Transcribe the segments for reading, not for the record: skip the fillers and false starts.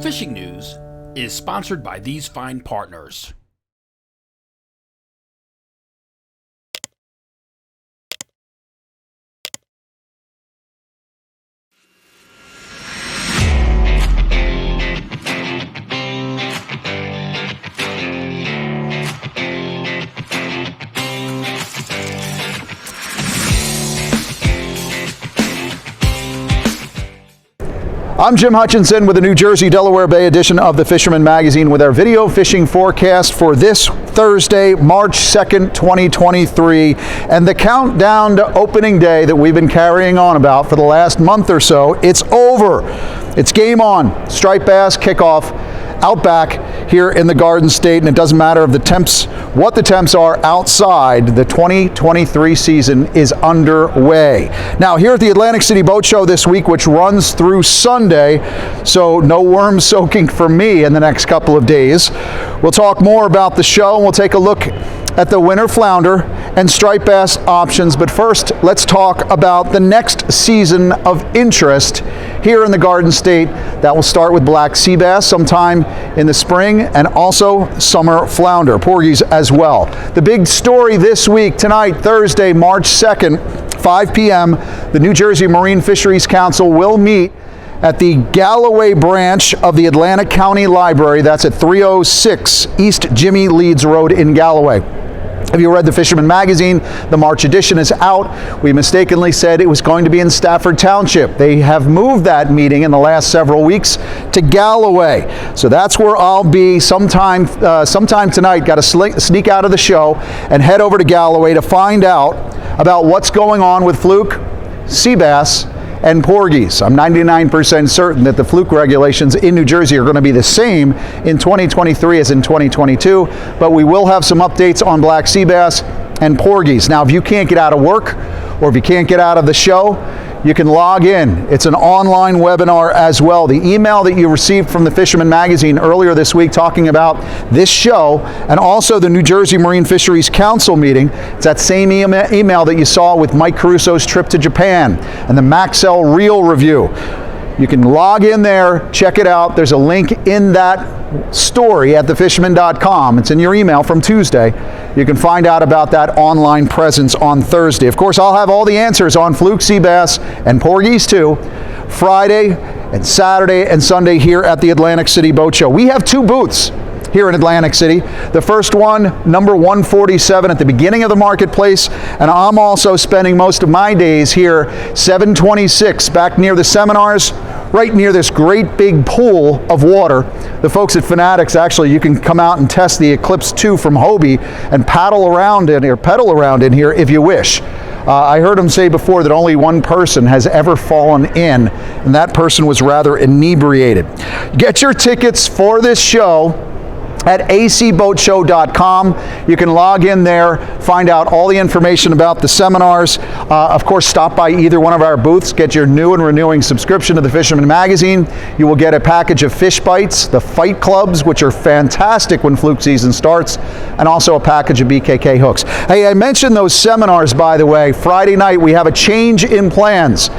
fishing news is sponsored by these fine partners. I'm Jim Hutchinson with the New Jersey, Delaware Bay edition of the Fisherman magazine with our video fishing forecast for this Thursday, March 2nd, 2023, and the countdown to opening day that we've been carrying on about for the last month or so. It's over. It's game on. Striped bass kickoff out back here in the Garden State, and it doesn't matter if the temps, what the temps are outside. The 2023 season is underway. Now, here at the Atlantic City Boat Show this week, which runs through Sunday, so no worm soaking for me in the next couple of days. We'll talk more about the show, and we'll take a look at the winter flounder and striped bass options. But first, let's talk about the next season of interest here in the Garden State. That will start with black sea bass sometime in the spring, and also summer flounder, porgies as well. The big story this week, tonight, Thursday, March 2nd, 5 p.m., the New Jersey Marine Fisheries Council will meet at the Galloway branch of the Atlantic County Library. That's at 306 East Jimmy Leeds Road in Galloway. If you read the Fisherman magazine, the March edition is out. We mistakenly said it was going to be in Stafford Township. They have moved that meeting in the last several weeks to Galloway. So that's where I'll be sometime tonight. Got to sneak out of the show and head over to Galloway to find out about what's going on with fluke, sea bass, and porgies. I'm 99% certain that the fluke regulations in New Jersey are going to be the same in 2023 as in 2022, but we will have some updates on black sea bass and porgies. Now, if you can't get out of work or if you can't get out of the show, you can log in. It's an online webinar as well. The email that you received from the Fisherman magazine earlier this week talking about this show and also the New Jersey Marine Fisheries Council meeting, it's that same email that you saw with Mike Caruso's trip to Japan and the Maxell Reel review. You can log in there, check it out. There's a link in that story at thefisherman.com. It's in your email from Tuesday. You can find out about that online presence on Thursday. Of course, I'll have all the answers on fluke, sea bass, and porgies too, Friday and Saturday and Sunday here at the Atlantic City Boat Show. We have two booths here in Atlantic City. The first one, number 147 at the beginning of the marketplace, and I'm also spending most of my days here, 726, back near the seminars, right near this great big pool of water. The folks at Fanatics, actually, you can come out and test the Eclipse 2 from Hobie and pedal around in here if you wish. I heard him say before that only one person has ever fallen in, and that person was rather inebriated. Get your tickets for this show at acboatshow.com. You can log in there, find out all the information about the seminars. Of course, stop by either one of our booths, get your new and renewing subscription to the Fisherman magazine. You will get a package of fish bites, the fight clubs, which are fantastic when fluke season starts, and also a package of BKK hooks. Hey, I mentioned those seminars, by the way. Friday night, we have a change in plans.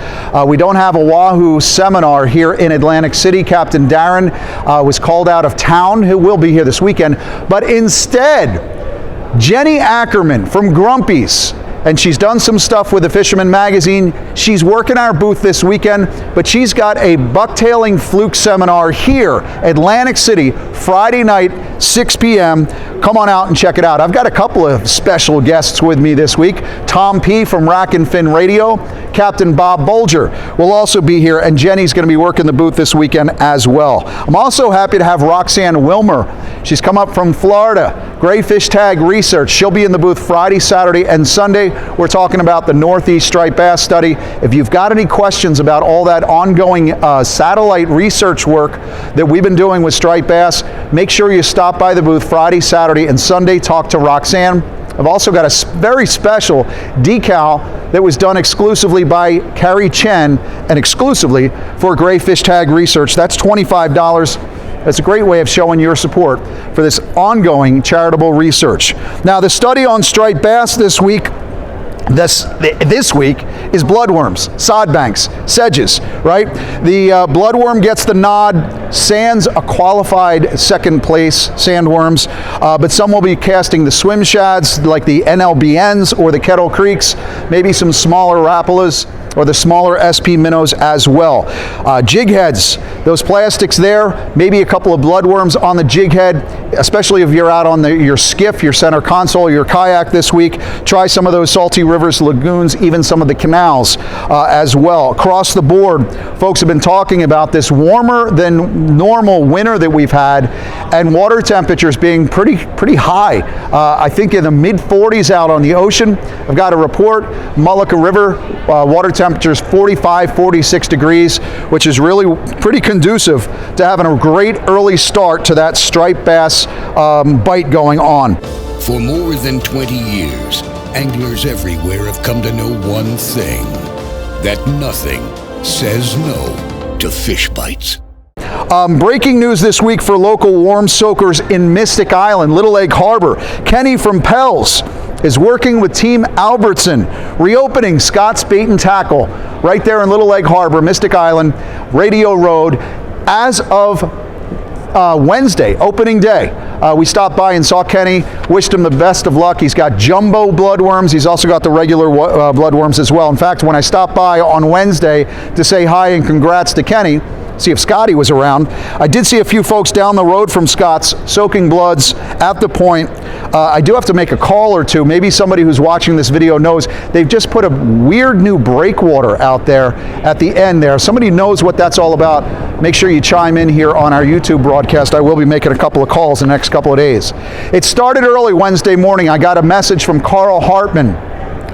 We don't have a Wahoo seminar here in Atlantic City. Captain Darren was called out of town, who will be here this weekend, but instead, Jenny Ackerman from Grumpy's, and she's done some stuff with the Fisherman magazine. She's working our booth this weekend, but she's got a bucktailing fluke seminar here, Atlantic City, Friday night, 6 p.m. Come on out and check it out. I've got a couple of special guests with me this week. Tom P. from Rack and Fin Radio, Captain Bob Bolger will also be here, and Jenny's going to be working the booth this weekend as well. I'm also happy to have Roxanne Wilmer. She's come up from Florida, Gray Fish Tag Research. She'll be in the booth Friday, Saturday, and Sunday. We're talking about the Northeast Striped Bass Study. If you've got any questions about all that ongoing satellite research work that we've been doing with striped bass, make sure you stop by the booth Friday, Saturday, and Sunday. Talk to Roxanne. I've also got a very special decal that was done exclusively by Carrie Chen and exclusively for Gray Fish Tag Research. That's $25. That's a great way of showing your support for this ongoing charitable research. Now, the study on striped bass this week is bloodworms, sod banks, sedges, right? The bloodworm gets the nod Sans a qualified second place sandworms, but some will be casting the swim shads like the NLBNs or the Kettle Creeks, maybe some smaller Rapalas or the smaller SP minnows as well. Jig heads, those plastics there, maybe a couple of bloodworms on the jig head, especially if you're out on your skiff, your center console, your kayak this week. Try some of those salty rivers, lagoons, even some of the canals as well. Across the board, folks have been talking about this warmer than normal winter that we've had, and water temperatures being pretty high. I think in the mid 40s out on the ocean. I've got a report, Mullica River, water temperatures 45, 46 degrees, which is really pretty conducive to having a great early start to that striped bass bite going on. For more than 20 years, anglers everywhere have come to know one thing, that nothing says no to fish bites. Breaking news this week for local warm soakers in Mystic Island, Little Egg Harbor. Kenny from Pels is working with Team Albertson, reopening Scott's Bait and Tackle right there in Little Egg Harbor, Mystic Island, Radio Road, as of Wednesday, opening day. We stopped by and saw Kenny, wished him the best of luck. He's got jumbo bloodworms. He's also got the regular bloodworms as well. In fact, when I stopped by on Wednesday to say hi and congrats to Kenny, see if Scotty was around, I did see a few folks down the road from Scott's soaking bloods at the point. I do have to make a call or two. Maybe somebody who's watching this video knows they've just put a weird new breakwater out there at the end there. Somebody knows what that's all about. Make sure you chime in here on our YouTube broadcast. I will be making a couple of calls in the next couple of days. It started early Wednesday morning. I got a message from Carl Hartman,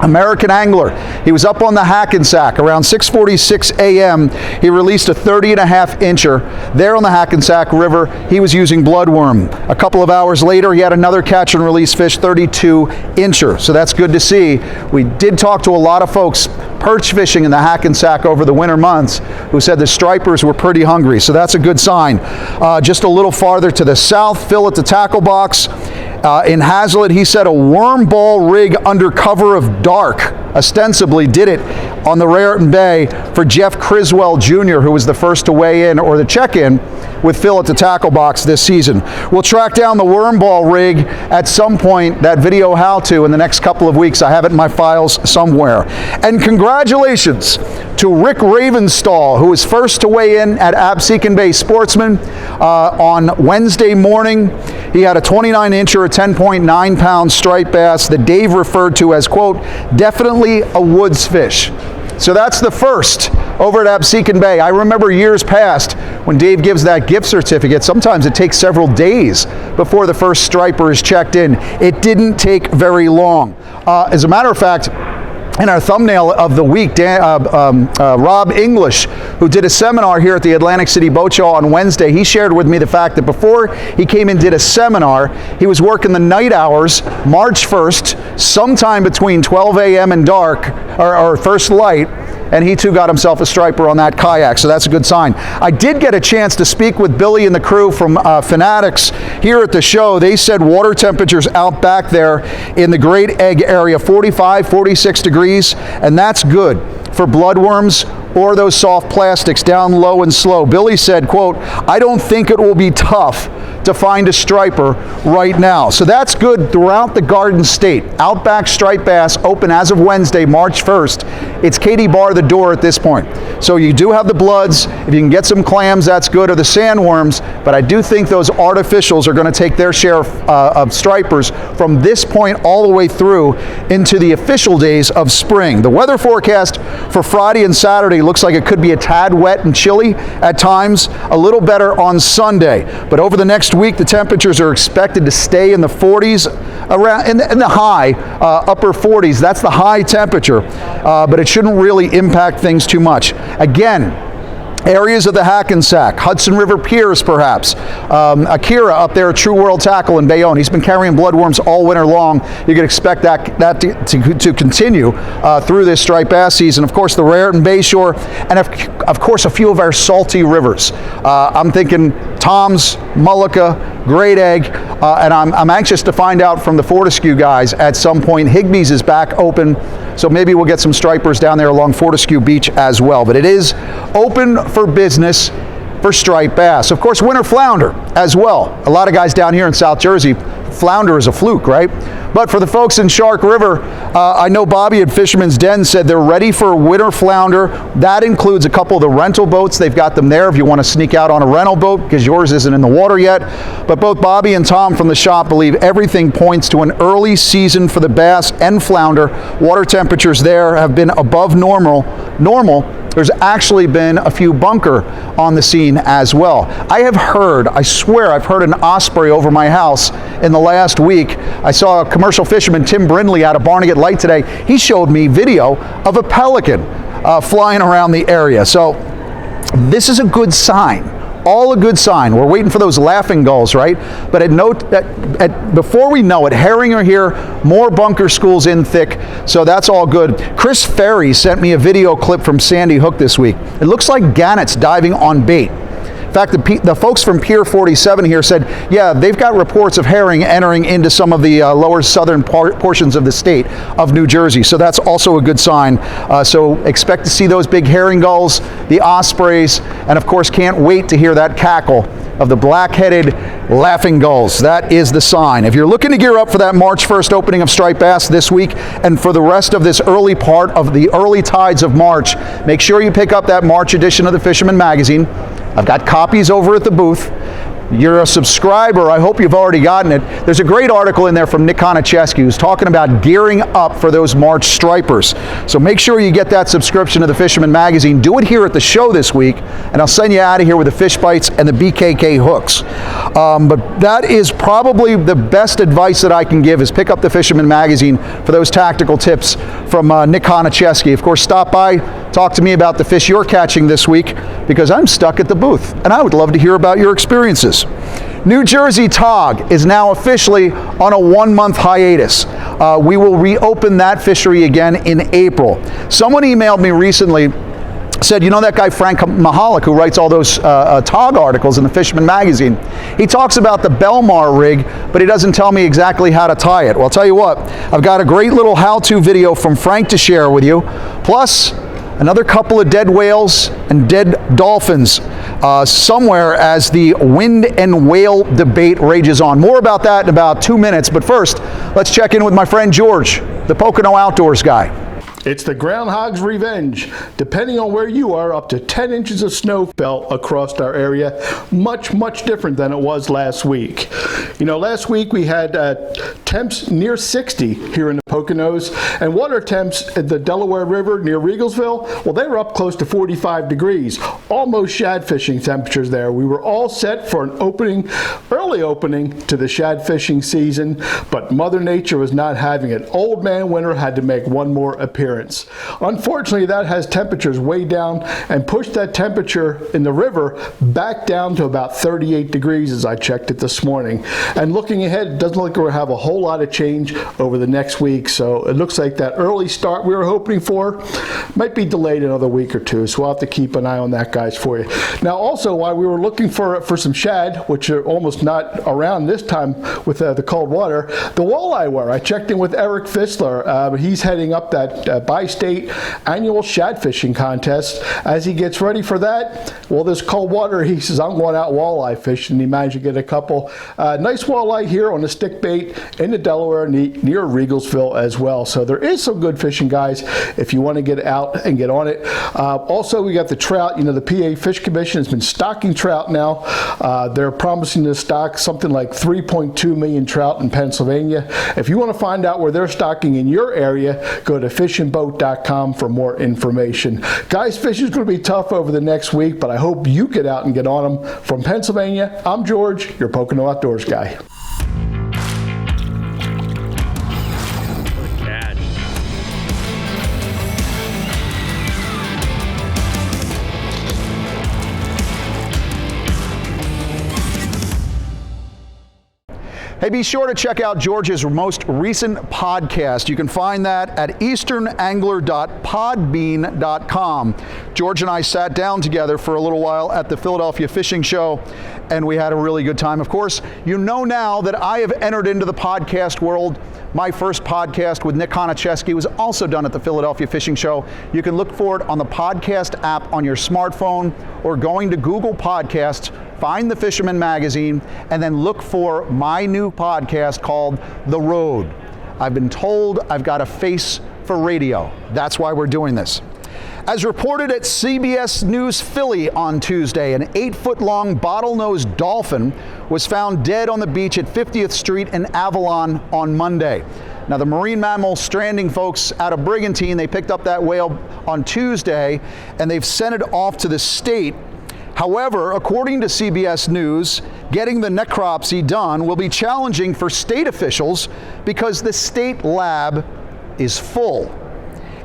American angler. He was up on the Hackensack around 6:46 a.m. He released a 30.5 incher there on the Hackensack River. He was using bloodworm. A couple of hours later, he had another catch and release fish, 32 incher. So that's good to see. We did talk to a lot of folks perch fishing in the Hackensack over the winter months who said the stripers were pretty hungry. So that's a good sign. Just a little farther to the south, Phil at the tackle box. In Hazlitt, he said a worm ball rig under cover of dark ostensibly did it on the Raritan Bay for Jeff Criswell Jr., who was the first to weigh in or the check-in with Phil at the tackle box this season. We'll track down the worm ball rig at some point, that video how-to, in the next couple of weeks. I have it in my files somewhere. And congratulations to Rick Ravenstall, who was first to weigh in at Absecon Bay Sportsman on Wednesday morning. He had a 29-incher, a 10.9-pound striped bass that Dave referred to as, quote, definitely a woods fish. So that's the first over at Absecon Bay. I remember years past when Dave gives that gift certificate, sometimes it takes several days before the first striper is checked in. It didn't take very long. As a matter of fact, in our thumbnail of the week, Rob English, who did a seminar here at the Atlantic City Boat Show on Wednesday, he shared with me the fact that before he came and did a seminar, he was working the night hours, March 1st, sometime between 12 a.m. and dark, or first light, and he too got himself a striper on that kayak, so that's a good sign. I did get a chance to speak with Billy and the crew from Fanatics here at the show. They said water temperatures out back there in the Great Egg area, 45, 46 degrees, and that's good for bloodworms or those soft plastics down low and slow. Billy said, quote, I don't think it will be tough to find a striper right now. So that's good throughout the Garden State. Outback striped bass open as of Wednesday, March 1st. It's Katie bar the door at this point. So you do have the bloods. If you can get some clams, that's good, or the sandworms. But I do think those artificials are going to take their share of stripers from this point all the way through into the official days of spring. The weather forecast for Friday and Saturday looks like it could be a tad wet and chilly at times, a little better on Sunday. But over the next week, the temperatures are expected to stay in the 40s, around in the high upper 40s. That's the high temperature, but it shouldn't really impact things too much. Again, areas of the Hackensack, Hudson River Piers perhaps, Akira up there at True World Tackle in Bayonne. He's been carrying bloodworms all winter long. You can expect that to continue through this striped bass season. Of course, the Raritan Bayshore, and of course a few of our salty rivers. I'm thinking Tom's, Mullica, Great Egg, and I'm anxious to find out from the Fortescue guys at some point. Higbee's is back open, so maybe we'll get some stripers down there along Fortescue Beach as well. But it is open for business. for striped bass. Of course, winter flounder as well. A lot of guys down here in South Jersey, flounder is a fluke, right? But for the folks in Shark River, I know Bobby at Fisherman's Den said they're ready for winter flounder. That includes a couple of the rental boats. They've got them there if you want to sneak out on a rental boat because yours isn't in the water yet. But both Bobby and Tom from the shop believe everything points to an early season for the bass and flounder. Water temperatures there have been above normal. There's actually been a few bunker on the scene as well. I swear I've heard an osprey over my house in the last week. I saw a commercial fisherman, Tim Brindley, out of Barnegat Light today. He showed me video of a pelican flying around the area. So this is a good sign. All a good sign. We're waiting for those laughing gulls, right? But before we know it, herring are here, more bunker schools in thick, so that's all good. Chris Ferry sent me a video clip from Sandy Hook this week. It looks like gannets diving on bait. In fact, the folks from Pier 47 here said, yeah, they've got reports of herring entering into some of the lower southern portions of the state of New Jersey. So that's also a good sign. So expect to see those big herring gulls, the ospreys, and of course can't wait to hear that cackle of the black-headed laughing gulls. That is the sign. If you're looking to gear up for that March 1st opening of striped bass this week and for the rest of this early part of the early tides of March, make sure you pick up that March edition of the Fisherman magazine. I've got copies over at the booth. You're a subscriber, I hope you've already gotten it. There's a great article in there from Nick Konicheski who's talking about gearing up for those March stripers. So make sure you get that subscription to the Fisherman magazine. Do it here at the show this week, and I'll send you out of here with the fish bites and the BKK hooks. But that is probably the best advice that I can give is pick up the Fisherman magazine for those tactical tips from Nick Konicheski. Of course, stop by, talk to me about the fish you're catching this week because I'm stuck at the booth, and I would love to hear about your experiences. New Jersey Tog is now officially on a 1-month hiatus. We will reopen that fishery again in April. Someone emailed me recently, said, you know that guy Frank Mahalik who writes all those Tog articles in the Fisherman magazine? He talks about the Belmar rig, but he doesn't tell me exactly how to tie it. Well, I'll tell you what, I've got a great little how-to video from Frank to share with you, plus another couple of dead whales and dead dolphins somewhere as the wind and whale debate rages on. More about that in about 2 minutes, but first, let's check in with my friend George, the Pocono Outdoors guy. It's the groundhog's revenge. Depending on where you are, up to 10 inches of snow fell across our area. Much, much different than it was last week. You know, last week we had temps near 60 here in the Poconos, and water temps at the Delaware River near Regalsville, well, they were up close to 45 degrees. Almost shad fishing temperatures there. We were all set for an early opening to the shad fishing season, but Mother Nature was not having it. Old Man Winter had to make one more appearance. Unfortunately, that has temperatures way down and pushed that temperature in the river back down to about 38 degrees as I checked it this morning. And looking ahead, it doesn't look like we're going to have a whole lot of change over the next week. So it looks like that early start we were hoping for might be delayed another week or two. So we'll have to keep an eye on that, guys, for you. Now, also, while we were looking for some shad, which are almost not around this time with the cold water, the walleye were. I checked in with Eric Fisler. He's heading up that bi-state annual shad fishing contest. As he gets ready for that, well, this cold water, he says, I'm going out walleye fishing. He managed to get a couple nice walleye here on a stick bait in the Delaware near Regalsville as well. So there is some good fishing, guys, if you want to get out and get on it. Also, we got the trout. You know, the PA Fish Commission has been stocking trout now. They're promising to stock something like 3.2 million trout in Pennsylvania. If you want to find out where they're stocking in your area, go to fishandboat.com for more information. Guys, fishing is going to be tough over the next week, but I hope you get out and get on them. From Pennsylvania, I'm George, your Pocono Outdoors guy. Hey, be sure to check out George's most recent podcast. You can find that at easternangler.podbean.com. George and I sat down together for a little while at the Philadelphia Fishing Show, and we had a really good time. Of course, you know now that I have entered into the podcast world My first podcast with Nick Konacheski was also done at the Philadelphia Fishing Show. You can look for it on the podcast app on your smartphone or going to Google Podcasts, find the Fisherman magazine, and then look for my new podcast called The Road. I've been told I've got a face for radio. That's why we're doing this. As reported at CBS News Philly on Tuesday, an 8-foot-long bottlenose dolphin was found dead on the beach at 50th Street in Avalon on Monday. Now, the marine mammal stranding folks out of Brigantine, they picked up that whale on Tuesday, and they've sent it off to the state. However, according to CBS News, getting the necropsy done will be challenging for state officials because the state lab is full.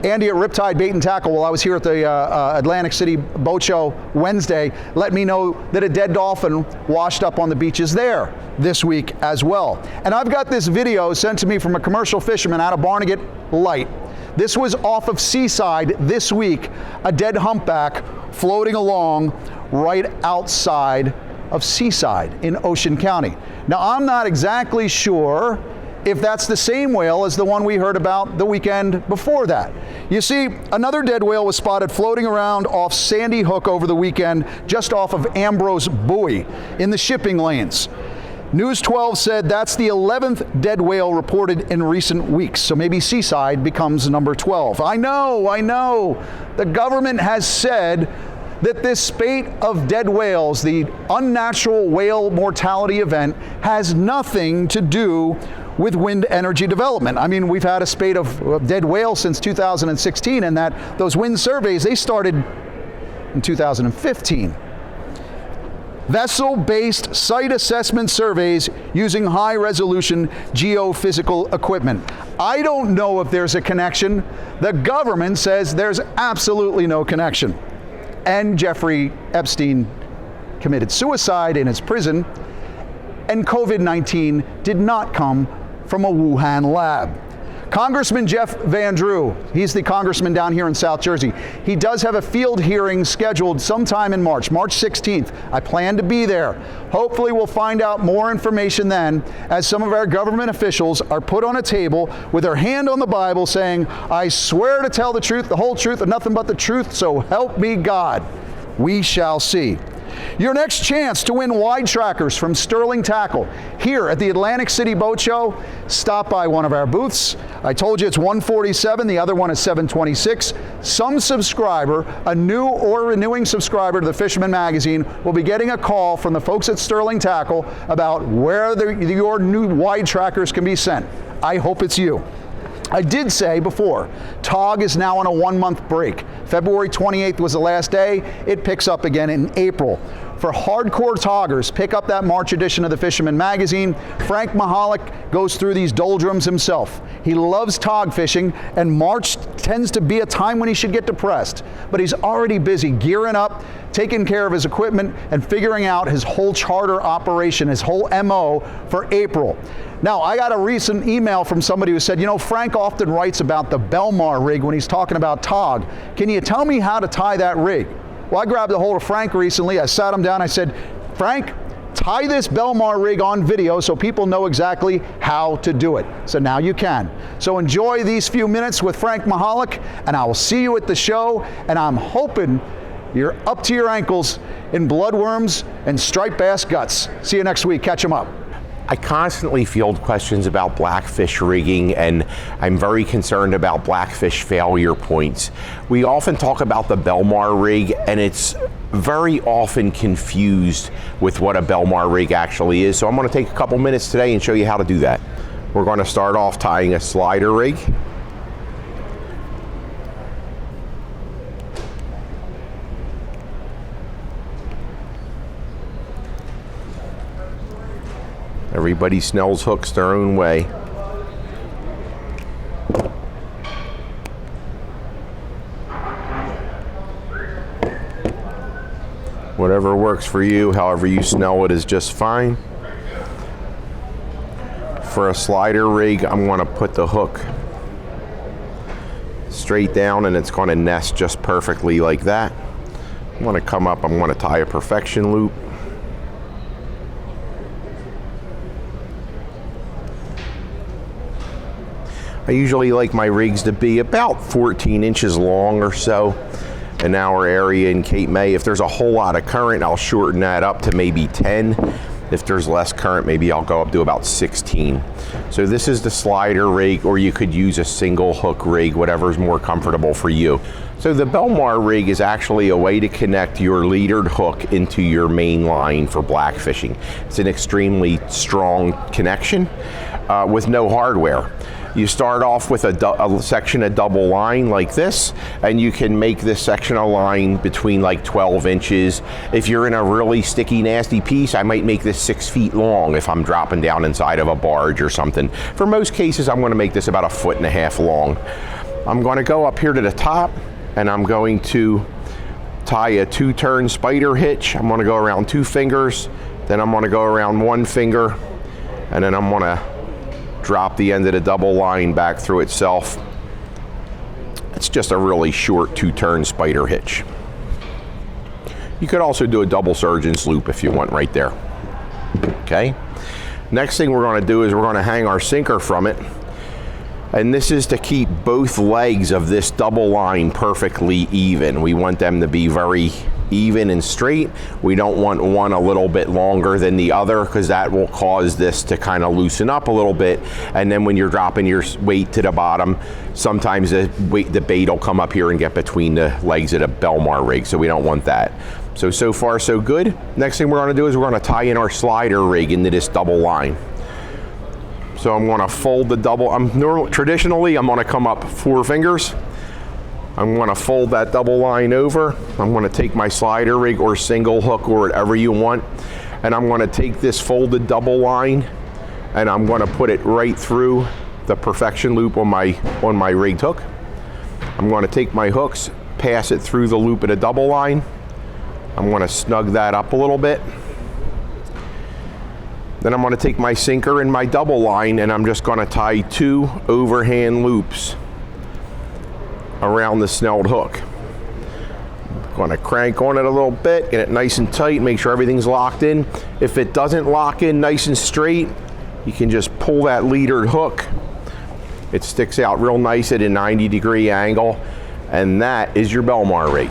Andy at Riptide Bait and Tackle, while I was here at the Atlantic City Boat Show Wednesday, let me know that a dead dolphin washed up on the beaches there this week as well. And I've got this video sent to me from a commercial fisherman out of Barnegat Light. This was off of Seaside this week, a dead humpback floating along right outside of Seaside in Ocean County. Now, I'm not exactly sure if that's the same whale as the one we heard about the weekend before that. You see, another dead whale was spotted floating around off Sandy Hook over the weekend, just off of Ambrose Buoy in the shipping lanes. News 12 said that's the 11th dead whale reported in recent weeks, so maybe Seaside becomes number 12. I know. The government has said that this spate of dead whales, the unnatural whale mortality event, has nothing to do with wind energy development. I mean, we've had a spate of dead whales since 2016, and that those wind surveys, they started in 2015. Vessel-based site assessment surveys using high-resolution geophysical equipment. I don't know if there's a connection. The government says there's absolutely no connection. And Jeffrey Epstein committed suicide in his prison, and COVID-19 did not come from a Wuhan lab. Congressman Jeff Van Drew, he's the congressman down here in South Jersey. He does have a field hearing scheduled sometime in March 16th. I plan to be there. Hopefully we'll find out more information then, as some of our government officials are put on a table with their hand on the Bible saying, I swear to tell the truth, the whole truth, and nothing but the truth, so help me God. We shall see. Your next chance to win wide trackers from Sterling Tackle here at the Atlantic City Boat Show, stop by one of our booths. I told you it's 147, the other one is 726. Some subscriber, a new or renewing subscriber to the Fisherman magazine, will be getting a call from the folks at Sterling Tackle about where your new wide trackers can be sent. I hope it's you. I did say before, TOG is now on a 1-month break. February 28th was the last day. It picks up again in April. For hardcore toggers, pick up that March edition of the Fisherman magazine. Frank Mahalik goes through these doldrums himself. He loves tog fishing, and March tends to be a time when he should get depressed. But he's already busy gearing up, taking care of his equipment, and figuring out his whole charter operation, his whole MO for April. Now, I got a recent email from somebody who said, you know, Frank often writes about the Belmar rig when he's talking about tog. Can you tell me how to tie that rig? Well, I grabbed a hold of Frank recently. I sat him down. I said, Frank, tie this Belmar rig on video so people know exactly how to do it. So now you can. So enjoy these few minutes with Frank Mahalik, and I will see you at the show. And I'm hoping you're up to your ankles in bloodworms and striped bass guts. See you next week. Catch them up. I constantly field questions about blackfish rigging, and I'm very concerned about blackfish failure points. We often talk about the Belmar rig, and it's very often confused with what a Belmar rig actually is. So I'm going to take a couple minutes today and show you how to do that. We're going to start off tying a slider rig. Everybody snells hooks their own way. Whatever works for you, however you snell it is just fine. For a slider rig, I'm going to put the hook straight down, and it's going to nest just perfectly like that. I'm going to come up, I'm going to tie a perfection loop. I usually like my rigs to be about 14 inches long or so in our area in Cape May. If there's a whole lot of current, I'll shorten that up to maybe 10. If there's less current, maybe I'll go up to about 16. So this is the slider rig, or you could use a single hook rig, whatever's more comfortable for you. So the Belmar rig is actually a way to connect your leadered hook into your main line for black fishing. It's an extremely strong connection with no hardware. You start off with a section of double line like this, and you can make this section of line between like 12 inches. If you're in a really sticky, nasty piece, I might make this 6 feet long if I'm dropping down inside of a barge or something. For most cases, I'm gonna make this about 1.5 feet long. I'm gonna go up here to the top, and I'm going to tie a 2-turn spider hitch. I'm gonna go around 2 fingers, then I'm gonna go around 1 finger, and then I'm gonna drop the end of the double line back through itself. It's just a really short 2-turn spider hitch. You could also do a double surgeon's loop if you want right there. Okay. Next thing we're going to do is we're going to hang our sinker from it. And this is to keep both legs of this double line perfectly even. We want them to be very even and straight. We don't want one a little bit longer than the other, because that will cause this to kind of loosen up a little bit. And then when you're dropping your weight to the bottom, sometimes the bait will come up here and get between the legs of the Belmar rig. So we don't want that. So far so good. Next thing we're going to do is we're going to tie in our slider rig into this double line. So I'm going to fold the double. Traditionally, I'm going to come up 4 fingers. I'm going to fold that double line over. I'm going to take my slider rig or single hook or whatever you want, and I'm going to take this folded double line and I'm going to put it right through the perfection loop on my rigged hook. I'm going to take my hooks, pass it through the loop of the double line. I'm going to snug that up a little bit. Then I'm going to take my sinker and my double line, and I'm just going to tie 2 overhand loops around the snelled hook. I'm going to crank on it a little bit, get it nice and tight, make sure everything's locked in. If it doesn't lock in nice and straight, you can just pull that leadered hook. It sticks out real nice at a 90-degree angle, and that is your Belmar rig.